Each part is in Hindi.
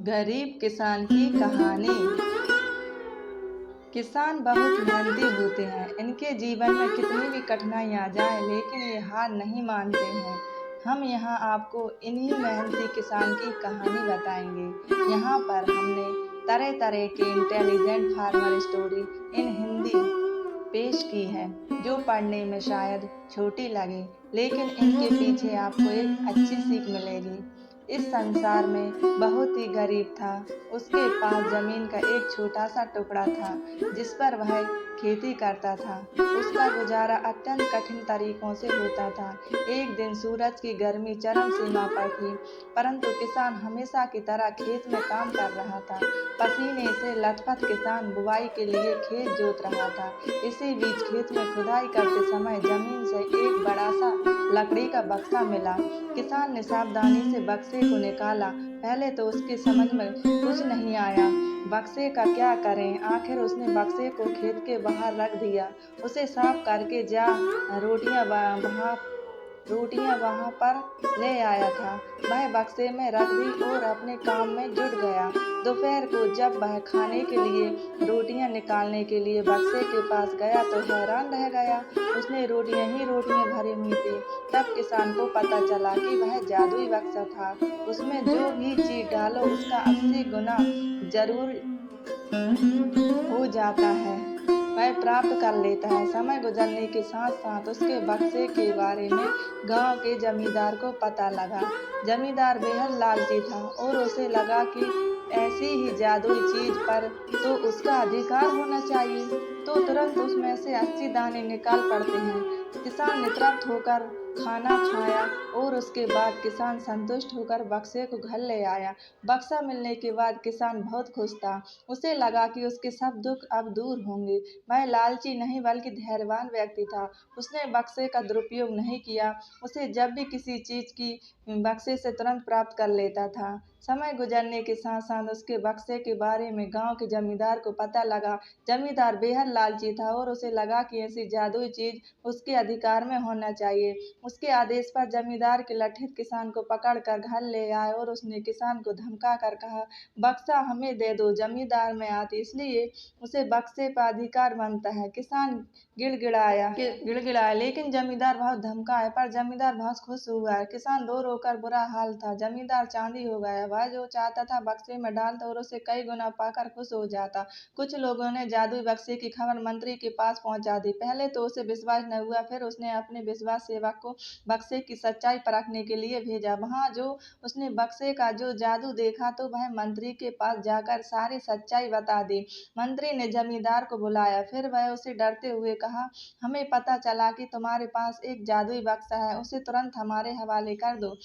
गरीब किसान की कहानी। किसान बहुत मेहनती होते हैं। इनके जीवन में कितनी भी कठिनाई आ जाए लेकिन ये हार नहीं मानते हैं। हम यहाँ आपको इन्हीं मेहनती किसान की कहानी बताएंगे। यहाँ पर हमने तरह तरह के intelligent farmer story in Hindi पेश की है, जो पढ़ने में शायद छोटी लगे लेकिन इनके पीछे आपको एक अच्छी सीख मिलेगी। इस संसार में बहुत ही गरीब था। उसके पास जमीन का एक छोटा सा टुकड़ा था जिस पर वह खेती करता था। उसका गुजारा अत्यंत कठिन तरीकों से होता था। एक दिन सूरज की गर्मी चरम सीमा पर थी, परंतु किसान हमेशा की तरह खेत में काम कर रहा था। पसीने से लथपथ किसान बुवाई के लिए खेत जोत रहा था। इसी बीच खेत में खुदाई करते समय जमीन से एक बड़ा सा लकड़ी का बक्सा मिला। किसान ने सावधानी से बक्से को निकाला। पहले तो उसके समझ में कुछ नहीं आया, बक्से का क्या करें। आखिर उसने बक्से को खेत के बाहर रख दिया। उसे साफ करके रोटियां वहां पर ले आया था। वह बक्से में रख दी और अपने काम में जुट गया। दोपहर को जब वह खाने के लिए रोटियां निकालने के लिए बक्से के पास गया तो हैरान रह गया। उसने रोटियां ही रोटियां भरी हुई थी। तब किसान को पता चला कि वह जादुई बक्सा था। उसमें जो भी चीज डालो उसका 80 गुना जरूर हो जाता है, वह प्राप्त कर लेता है। समय गुजरने के साथ साथ उसके बक्से के बारे में गांव के जमींदार को पता लगा। जमींदार बेहद लालची था और उसे लगा कि ऐसी ही जादुई चीज पर तो उसका अधिकार होना चाहिए, तो तुरंत उसमें से 80 दाने निकाल पड़ते हैं। किसान ने तृप्त होकर खाना खाया और उसके बाद किसान संतुष्ट होकर बक्से को घर ले आया। बक्सा मिलने के बाद किसान बहुत खुश था। उसे लगा कि उसके सब दुख अब दूर होंगे। वह लालची नहीं बल्कि धैर्यवान व्यक्ति था। उसने बक्से का दुरुपयोग नहीं किया। उसे जब भी किसी चीज की बक्से से तुरंत प्राप्त कर लेता था। समय गुजरने के साथ साथ उसके बक्से के बारे में गांव के जमींदार को पता लगा। जमींदार बेहद लालची था और उसे लगा कि ऐसी जादुई चीज उसके अधिकार में होना चाहिए। उसके आदेश पर जमींदार के लठित किसान को पकड़कर घर ले आए और उसने किसान को धमका कर कहा, बक्सा हमें दे दो। जमींदार में आती इसलिए उसे बक्से पर अधिकार बनता है। किसान गिड़गिड़ाया लेकिन जमींदार बहुत धमकाए, पर जमींदार बहुत खुश हुआ। किसान रो रोकर बुरा हाल था। जमींदार चांदी हो गया। वह जो चाहता था बक्से में डालता और उसे कई गुना पाकर खुश हो जाता। कुछ लोगों ने जादुई बक्से की खबर मंत्री के पास पहुंचा दी। पहले तो उसे विश्वास न हुआ, फिर उसने अपने विश्वास सेवक को बक्से की सच्चाई परखने के लिए भेजा। वहां जो उसने बक्से का जो जादू देखा तो वह मंत्री के पास जाकर सारी सच्चाई बता दी। मंत्री ने जमींदार को बुलाया, फिर वह उसे डरते हुए कहा, हमें पता चला कि तुम्हारे पास एक जादुई बक्सा है, उसे तुरंत हमारे हवाले कर दो।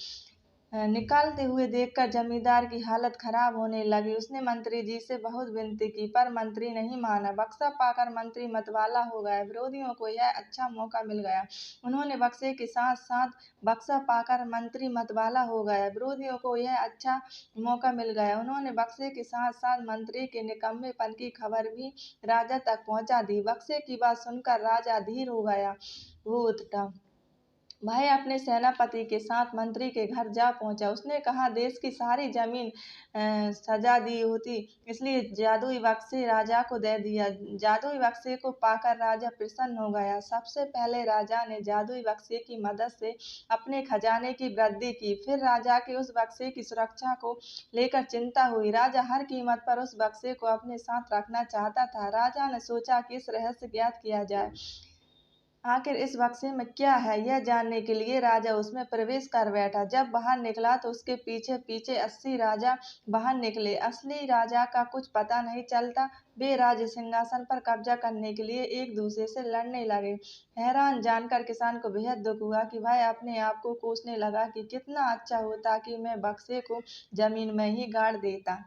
निकालते हुए देखकर जमींदार की हालत खराब होने लगी। उसने मंत्री जी से बहुत विनती की पर मंत्री नहीं माना। बक्सा पाकर मंत्री मतवाला हो गया। विरोधियों को यह अच्छा मौका मिल गया। उन्होंने बक्से के साथ साथ बक्सा पाकर मंत्री मतवाला हो गया। विरोधियों को यह अच्छा मौका मिल गया। उन्होंने बक्से के साथ साथ मंत्री के निकम्मेपन की खबर भी राजा तक पहुंचा दी। बक्से की बात सुनकर राजा अधीर हो गया। वो उठा, वह अपने सेनापति के साथ मंत्री के घर जा पहुंचा। उसने कहा, देश की सारी जमीन सजा दी होती, इसलिए जादुई बक्से राजा को दे दिया। जादुई बक्से को पाकर राजा प्रसन्न हो गया। सबसे पहले राजा ने जादुई बक्से की मदद से अपने खजाने की वृद्धि की। फिर राजा के उस बक्से की सुरक्षा को लेकर चिंता हुई। राजा हर कीमत पर उस बक्से को अपने साथ रखना चाहता था। राजा ने सोचा कि इस रहस्य ज्ञात किया जाए। आखिर इस बक्से में क्या है, यह जानने के लिए राजा उसमें प्रवेश कर बैठा। जब बाहर निकला तो उसके पीछे पीछे 80 राजा बाहर निकले। असली राजा का कुछ पता नहीं चलता। वे राज्य सिंहासन पर कब्जा करने के लिए एक दूसरे से लड़ने लगे। हैरान जानकर किसान को बेहद दुख हुआ कि वह अपने आप को कोसने लगा कि कितना अच्छा होता कि मैं बक्से को जमीन में ही गाड़ देता।